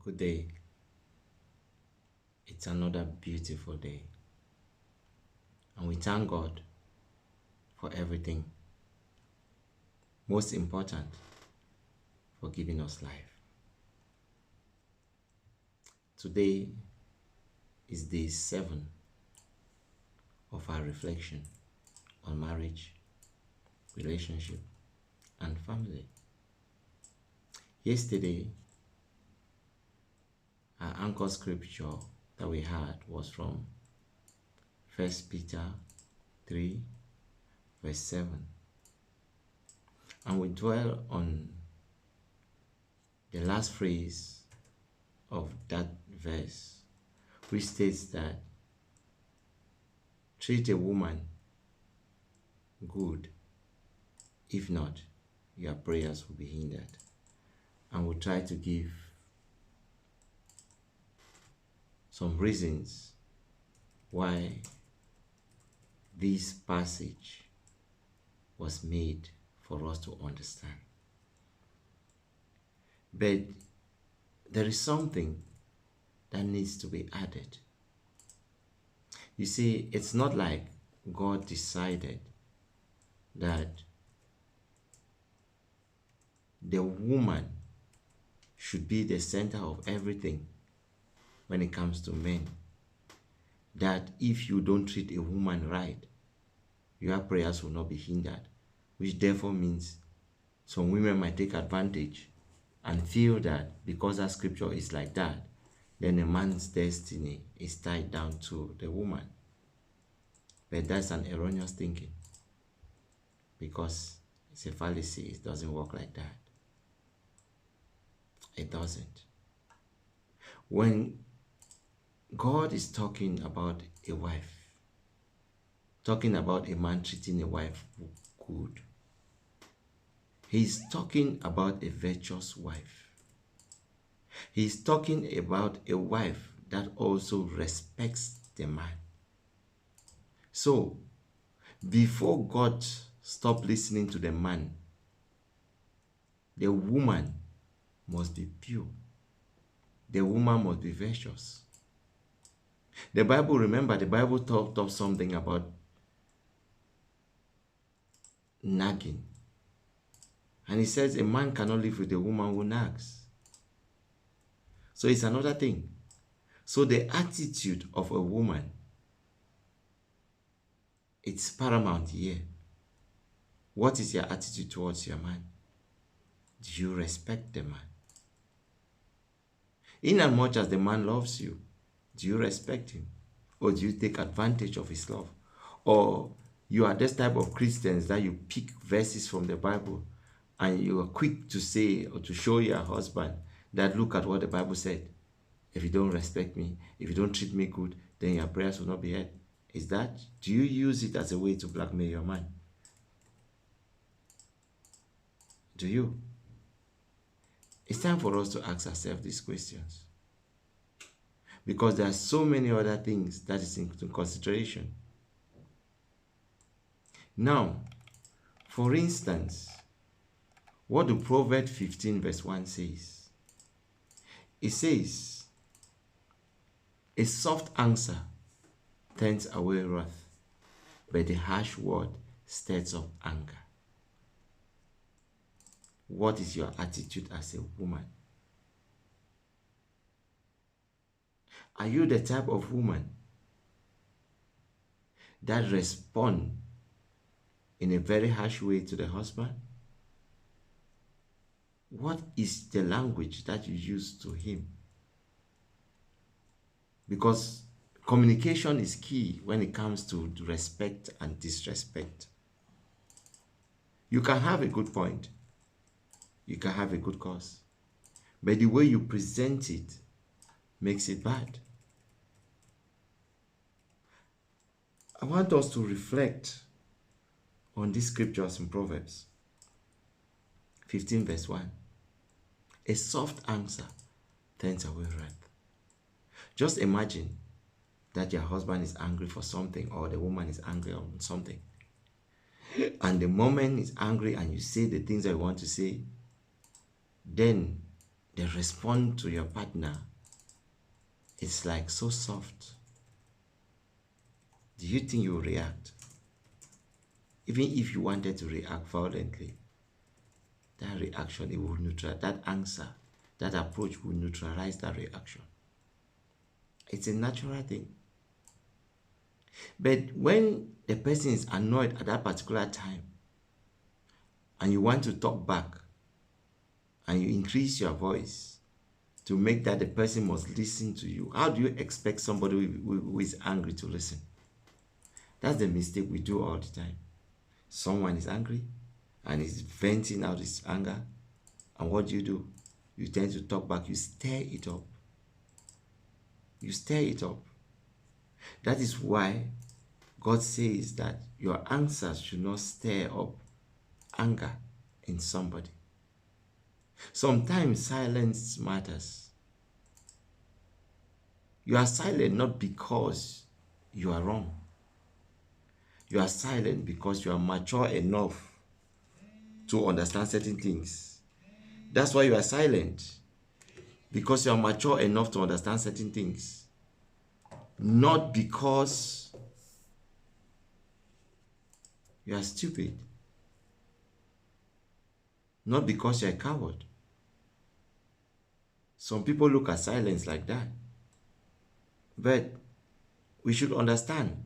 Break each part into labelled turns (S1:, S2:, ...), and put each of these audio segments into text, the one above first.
S1: Good day. It's another beautiful day, and we thank God for everything. Most important, for giving us life. Today is day 7 of our reflection on marriage, relationship, and family. Yesterday, our anchor scripture that we had was from 1 Peter 3, verse 7. And we dwell on the last phrase of that verse, which states that treat a woman good. If not, your prayers will be hindered. And we'll try to give some reasons why this passage was made for us to understand. But there is something that needs to be added. You see, it's not like God decided that the woman should be the center of everything when it comes to men. That if you don't treat a woman right, your prayers will not be hindered, which therefore means some women might take advantage and feel that because that scripture is like that, then a man's destiny is tied down to the woman. But that's an erroneous thinking, because it's a fallacy. It doesn't work like that. It doesn't. When God is talking about a wife, talking about a man treating a wife good, he's talking about a virtuous wife. He's talking about a wife that also respects the man. So, before God stopped listening to the man, the woman must be pure. The woman must be virtuous. The Bible talked of something about nagging. And it says a man cannot live with a woman who nags. So it's another thing. So the attitude of a woman, it's paramount here. What is your attitude towards your man? Do you respect the man? In as much as the man loves you, do you respect him? Or do you take advantage of his love? Or you are this type of Christians that you pick verses from the Bible and you are quick to say or to show your husband that look at what the Bible said. If you don't respect me, if you don't treat me good, then your prayers will not be heard. Do you use it as a way to blackmail your man? Do you? It's time for us to ask ourselves these questions, because there are so many other things that is in consideration. Now, for instance, what do Proverbs 15 verse 1 says? It says, a soft answer turns away wrath, but the harsh word stirs up anger. What is your attitude as a woman? Are you the type of woman that responds in a very harsh way to the husband? What is the language that you use to him? Because communication is key when it comes to respect and disrespect. You can have a good point. You can have a good cause. But the way you present it makes it bad. I want us to reflect on these scriptures in Proverbs 15 verse 1. A soft answer turns away wrath. Just imagine that your husband is angry for something, or the woman is angry on something. And the moment he's angry and you say the things that you want to say, then the response to your partner is like so soft, do you think you will react? Even if you wanted to react violently, that reaction, it will neutralize, that answer, that approach will neutralize that reaction. It's a natural thing. But when the person is annoyed at that particular time and you want to talk back and you increase your voice to make that the person must listen to you, how do you expect somebody who is angry to listen? That's the mistake we do all the time. Someone is angry and is venting out his anger, and what do? You tend to talk back. You stir it up. You stir it up. That is why God says that your answers should not stir up anger in somebody. Sometimes silence matters. You are silent not because you are wrong. You are silent because you are mature enough to understand certain things. That's why you are silent, because you are mature enough to understand certain things. Not because you are stupid. Not because you're a coward. Some people look at silence like that. But we should understand.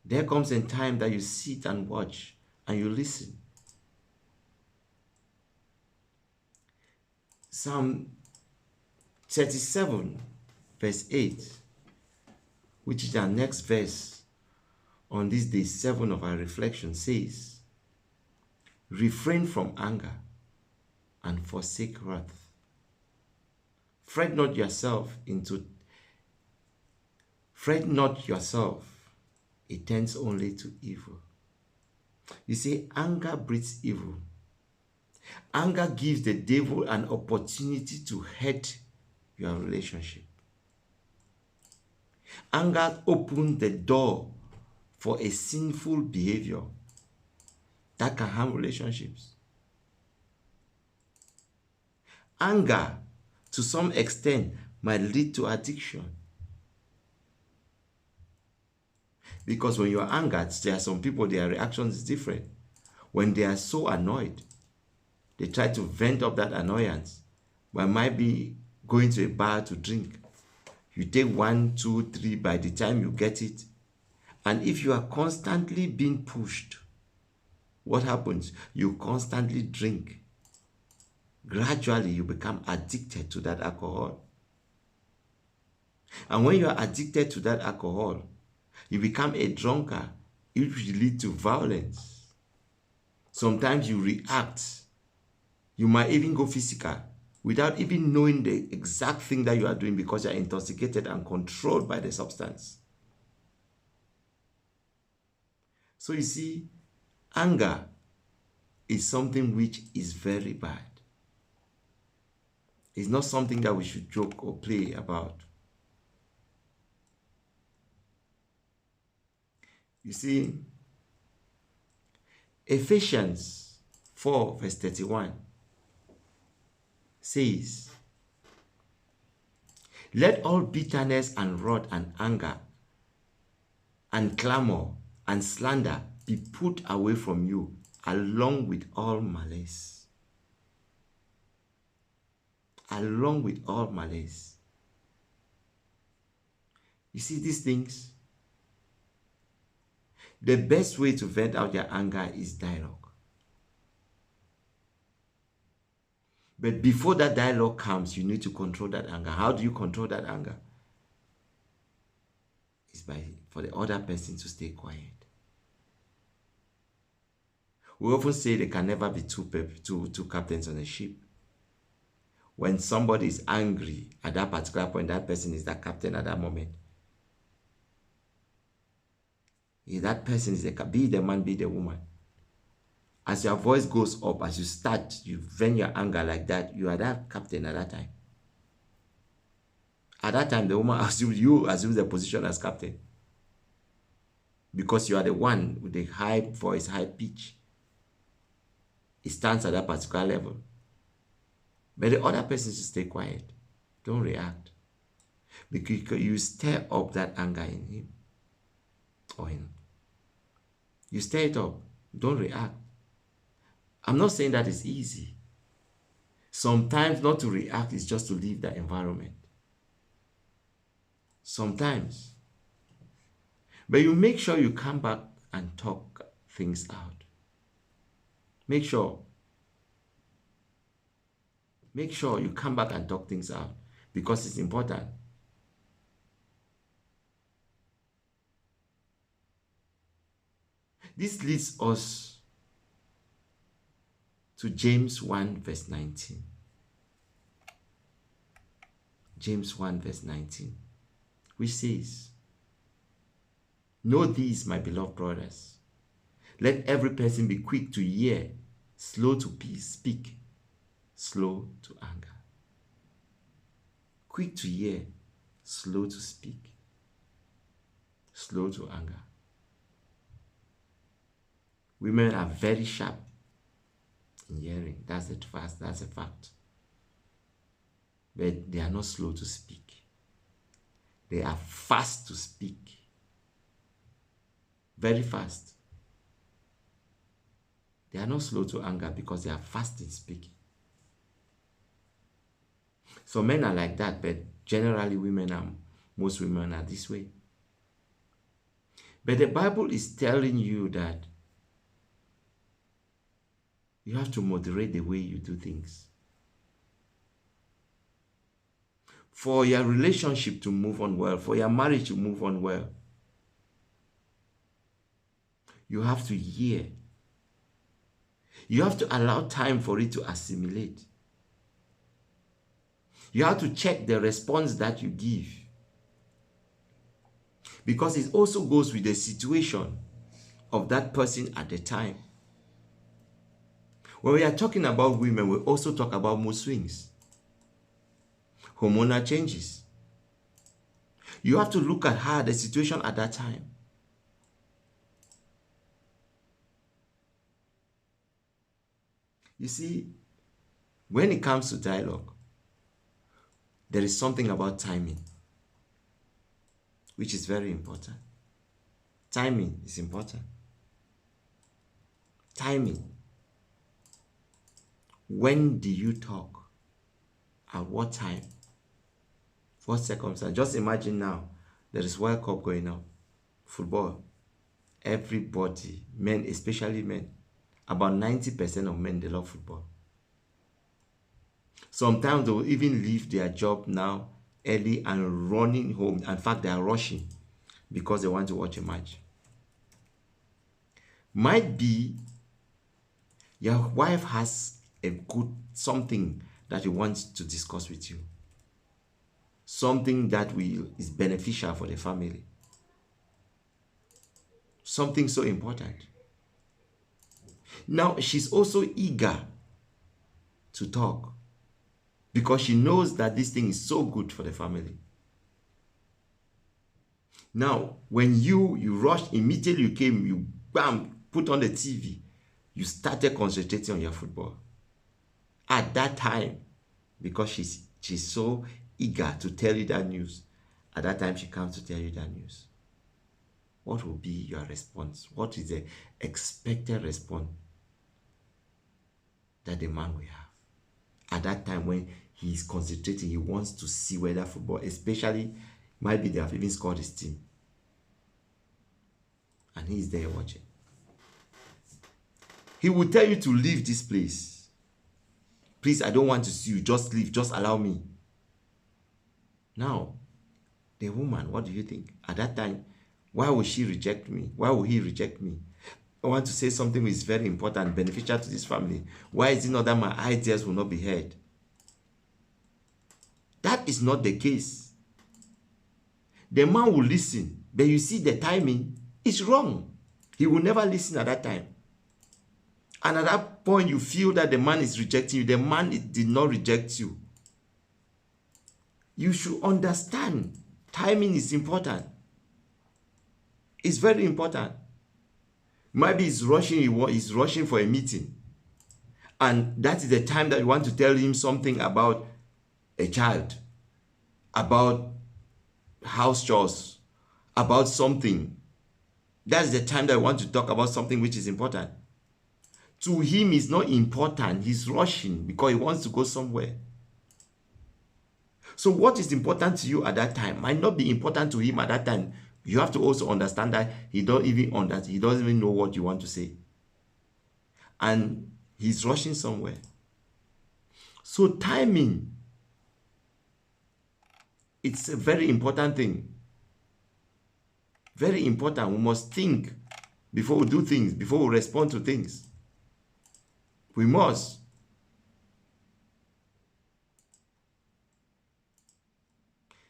S1: There comes a time that you sit and watch and you listen. Psalm 37 verse 8, which is our next verse on this day 7 of our reflection, says, refrain from anger and forsake wrath. Fret not yourself, it tends only to evil. You see, anger breeds evil. Anger gives the devil an opportunity to hurt your relationship. Anger opens the door for a sinful behavior that can harm relationships. Anger, to some extent, might lead to addiction. Because when you are angered, there are some people, their reaction is different. When they are so annoyed, they try to vent up that annoyance. But might be going to a bar to drink. You take 1, 2, 3, by the time you get it. And if you are constantly being pushed, what happens? You constantly drink. Gradually, you become addicted to that alcohol. And when you are addicted to that alcohol, you become a drunkard. It will lead to violence. Sometimes you react. You might even go physical without even knowing the exact thing that you are doing, because you are intoxicated and controlled by the substance. So you see, anger is something which is very bad. It's not something that we should joke or play about. You see, Ephesians 4 verse 31 says, let all bitterness and wrath and anger and clamor and slander be put away from you, along with all malice. Along with all malice. You see these things? The best way to vent out your anger is dialogue. But before that dialogue comes, you need to control that anger. How do you control that anger? It's for the other person to stay quiet. We often say there can never be two captains on a ship. When somebody is angry at that particular point, that person is that captain at that moment. If that person is be the man, be the woman. As your voice goes up, as you start, you vent your anger like that, you are that captain at that time. At that time, the woman assumes the position as captain. Because you are the one with the high voice, high pitch. It stands at that particular level. But the other person should stay quiet. Don't react. Because you stir up that anger in him or him. You stir it up. Don't react. I'm not saying that it's easy. Sometimes not to react is just to leave that environment. Sometimes. But you make sure you come back and talk things out. Make sure you come back and talk things out because it's important. This leads us to James 1 verse 19. James 1 verse 19, which says, "Know these, my beloved brothers. Let every person be quick to hear, slow to speak, slow to anger." Quick to hear, slow to speak, slow to anger. Women are very sharp in hearing. That's a fact. But they are not slow to speak. They are fast to speak. Very fast. They are not slow to anger because they are fast in speaking. So men are like that, but generally most women are this way. But the Bible is telling you that you have to moderate the way you do things. For your relationship to move on well, for your marriage to move on well, you have to hear. You have to allow time for it to assimilate. You have to check the response that you give. Because it also goes with the situation of that person at the time. When we are talking about women, we also talk about mood swings, hormonal changes. You have to look at her, the situation at that time. You see, when it comes to dialogue, there is something about timing, which is very important. Timing is important. Timing. When do you talk? At what time? What circumstance? Just imagine now, there is World Cup going on. Football. Everybody, men, especially men, about 90% of men, they love football. Sometimes they will even leave their job now early and running home. In fact, they are rushing because they want to watch a match. Might be your wife has a good something that he wants to discuss with you. Something that is beneficial for the family. Something so important. Now, she's also eager to talk because she knows that this thing is so good for the family. Now, when you rushed, immediately you came, you bam, put on the TV, you started concentrating on your football. At that time, because she's so eager to tell you that news, at that time she comes to tell you that news. What will be your response? What is the expected response that the man will have? At that time when he's concentrating, he wants to see whether football, especially, might be they have even scored his team. And he's there watching. He will tell you to leave this place. Please, I don't want to see you. Just leave. Just allow me. Now, the woman, what do you think? At that time, why would she reject me? Why would he reject me? I want to say something which is very important, beneficial to this family. Why is it not that my ideas will not be heard? That is not the case. The man will listen, but you see the timing is wrong. He will never listen at that time. And at that point, you feel that the man is rejecting you. The man did not reject you. You should understand timing is important. It's very important. Maybe he's rushing for a meeting. And that is the time that you want to tell him something about a child, about house chores, about something. That's the time that I want to talk about something which is important. To him, it's not important. He's rushing because he wants to go somewhere. So what is important to you at that time might not be important to him at that time. You have to also understand that he doesn't even know what you want to say. And he's rushing somewhere. So timing, it's a very important thing. Very important. We must think before we do things, before we respond to things. We must.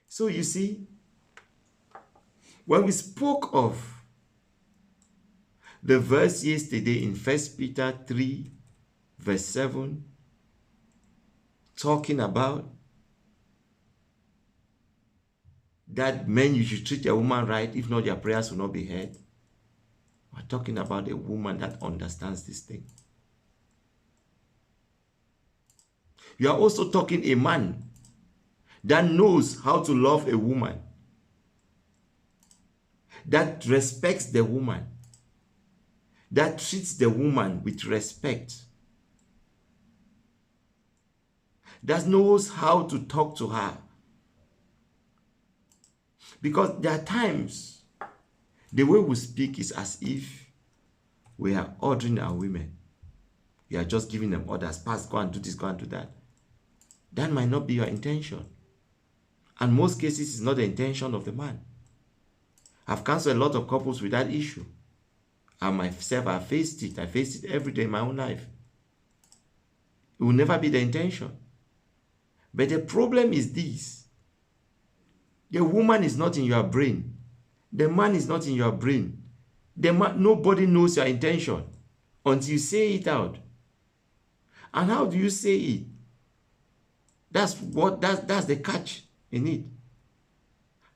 S1: So you see, when we spoke of the verse yesterday in 1 Peter 3, verse 7, talking about that men, you should treat a woman right, if not, your prayers will not be heard. We're talking about a woman that understands this thing. You are also talking a man that knows how to love a woman, that respects the woman, that treats the woman with respect, that knows how to talk to her. Because there are times the way we speak is as if we are ordering our women. We are just giving them orders. Pass, go and do this, go and do that. That might not be your intention. And most cases, it's not the intention of the man. I've counseled a lot of couples with that issue. And myself, I faced it. I faced it every day in my own life. It will never be the intention. But the problem is this. The woman is not in your brain. The man is not in your brain. Nobody knows your intention until you say it out. And how do you say it? That's the catch in it.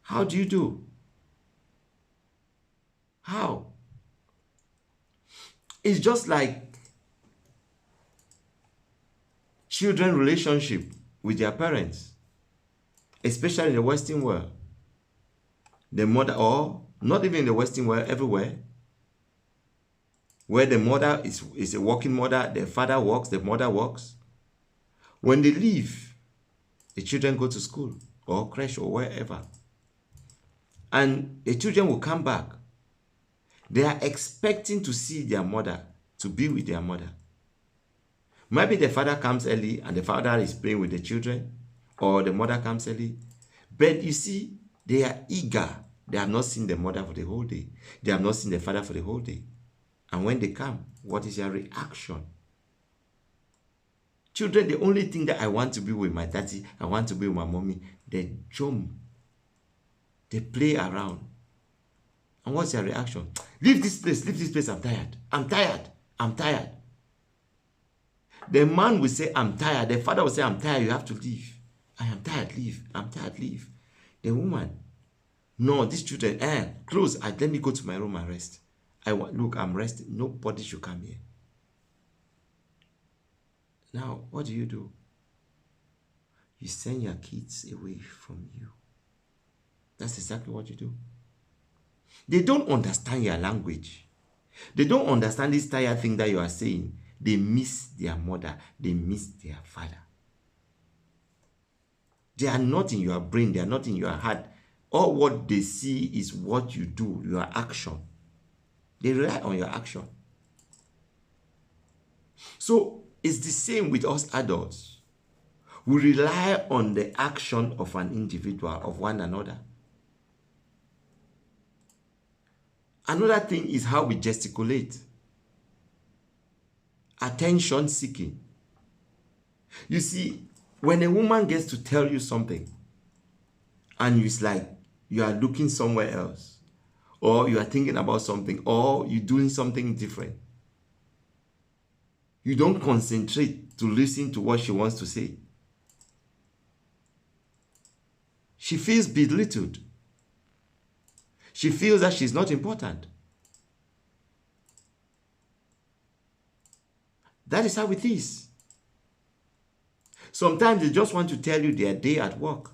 S1: How do you do? How? It's just like children relationship with their parents, especially in the Western world. The mother, or not even in the Western world, everywhere, where the mother is a working mother, the father works, the mother works. When they leave, the children go to school or creche or wherever. And the children will come back. They are expecting to see their mother, to be with their mother. Maybe the father comes early and the father is playing with the children, or the mother comes early. But you see, they are eager. They have not seen the mother for the whole day. They have not seen the father for the whole day. And when they come, what is your reaction? Children, the only thing that I want to be with my daddy, I want to be with my mommy, they jump. They play around. And what's your reaction? Leave this place, I'm tired. I'm tired. I'm tired. The man will say, I'm tired. The father will say, I'm tired, you have to leave. I am tired, leave. I'm tired, leave. The woman, no, these children, close. Let me go to my room and rest. Look, I'm resting. Nobody should come here. Now, what do? You send your kids away from you. That's exactly what you do. They don't understand your language. They don't understand this entire thing that you are saying. They miss their mother. They miss their father. They are not in your brain. They are not in your heart. All what they see is what you do, your action. They rely on your action. So it's the same with us adults. We rely on the action of an individual, of one another. Another thing is how we gesticulate. Attention seeking. You see, when a woman gets to tell you something, and it's like you are looking somewhere else, or you are thinking about something, or you're doing something different, you don't concentrate to listen to what she wants to say. She feels belittled. She feels that she's not important. That is how it is. Sometimes they just want to tell you their day at work.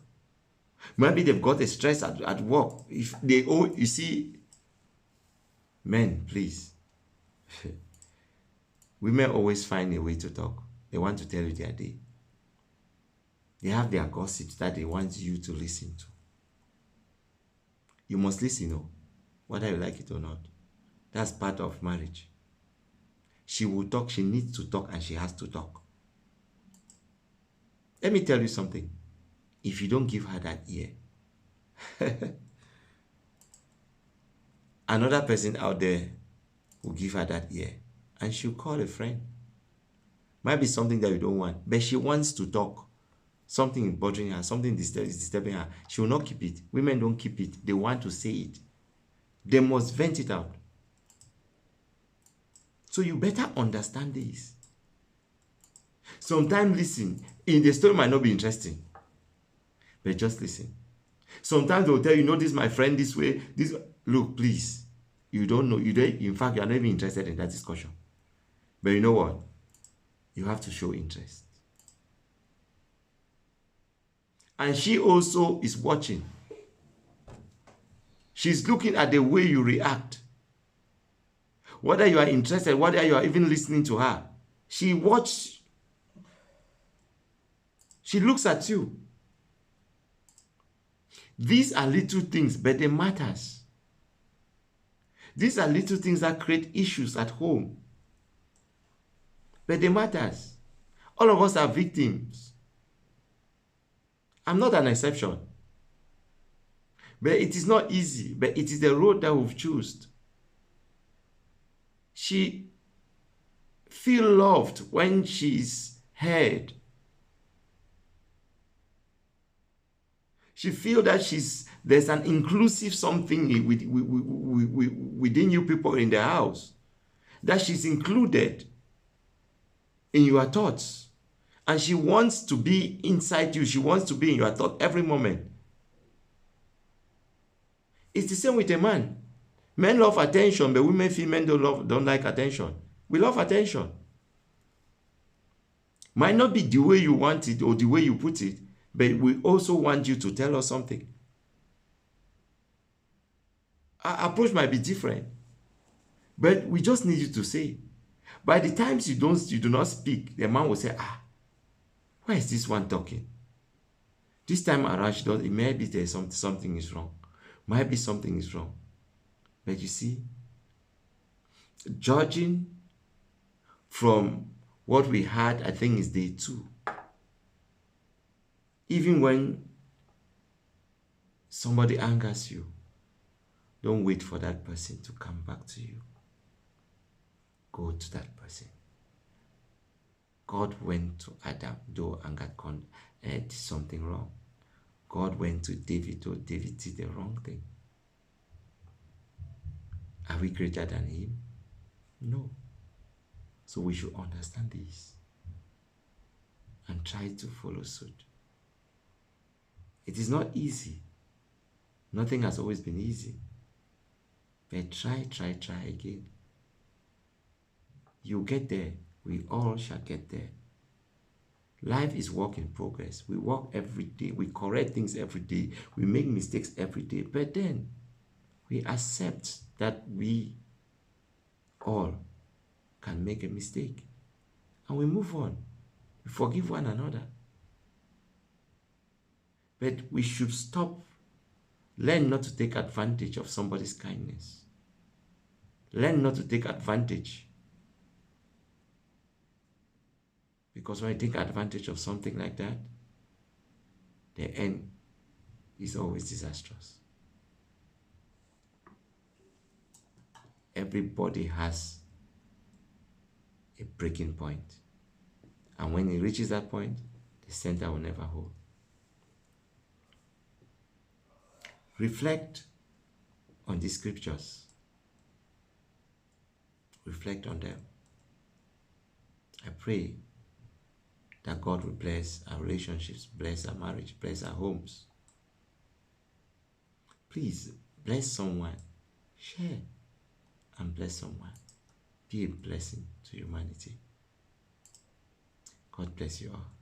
S1: Maybe they've got a stress at work. If they you see, men, please. Women always find a way to talk. They want to tell you their day. They have their gossips that they want you to listen to. You must listen, whether you like it or not. That's part of marriage. She will talk, she needs to talk, and she has to talk. Let me tell you something. If you don't give her that ear, another person out there will give her that ear, and she'll call a friend. Might be something that you don't want, but she wants to talk. Something is bothering her, something is disturbing her. She will not keep it. Women don't keep it. They want to say it. They must vent it out. So you better understand this. Sometimes listen. In the story might not be interesting, but just listen. Sometimes they'll tell you, this is my friend this way. Look, please. You don't know. In fact, you are not even interested in that discussion. But you know what? You have to show interest. And she also is watching. She's looking at the way you react. Whether you are interested, whether you are even listening to her. She watches. She looks at you. These are little things, but they matters. These are little things that create issues at home. But they matters. All of us are victims. I'm not an exception. But it is not easy. But it is the road that we've chosen. She feels loved when she's heard. She feels that there's an inclusive something within you people in the house. That she's included in your thoughts. And she wants to be inside you. She wants to be in your thought every moment. It's the same with a man. Men love attention, but women feel men don't like attention. We love attention. Might not be the way you want it or the way you put it, but we also want you to tell us something. Our approach might be different, but we just need you to say. By the times you do not speak, the man will say, why is this one talking? This time around, it may be there's something is wrong. Might be something is wrong. But you see, judging from what we had, I think is day 2. Even when somebody angers you, don't wait for that person to come back to you. Go to that person. God went to Adam, though anger did something wrong. God went to David, though David did the wrong thing. Are we greater than him? No. So we should understand this and try to follow suit. It is not easy. Nothing has always been easy. But try again. You get there. We all shall get there. Life is work in progress. We work every day. We correct things every day. We make mistakes every day. But then we accept that we all can make a mistake. And we move on. We forgive one another. But we should stop. Learn not to take advantage of somebody's kindness. Learn not to take advantage. Because when you take advantage of something like that, the end is always disastrous. Everybody has a breaking point. And when it reaches that point, the center will never hold. Reflect on these scriptures. Reflect on them. I pray that God will bless our relationships, bless our marriage, bless our homes. Please, bless someone. Share and bless someone. Be a blessing to humanity. God bless you all.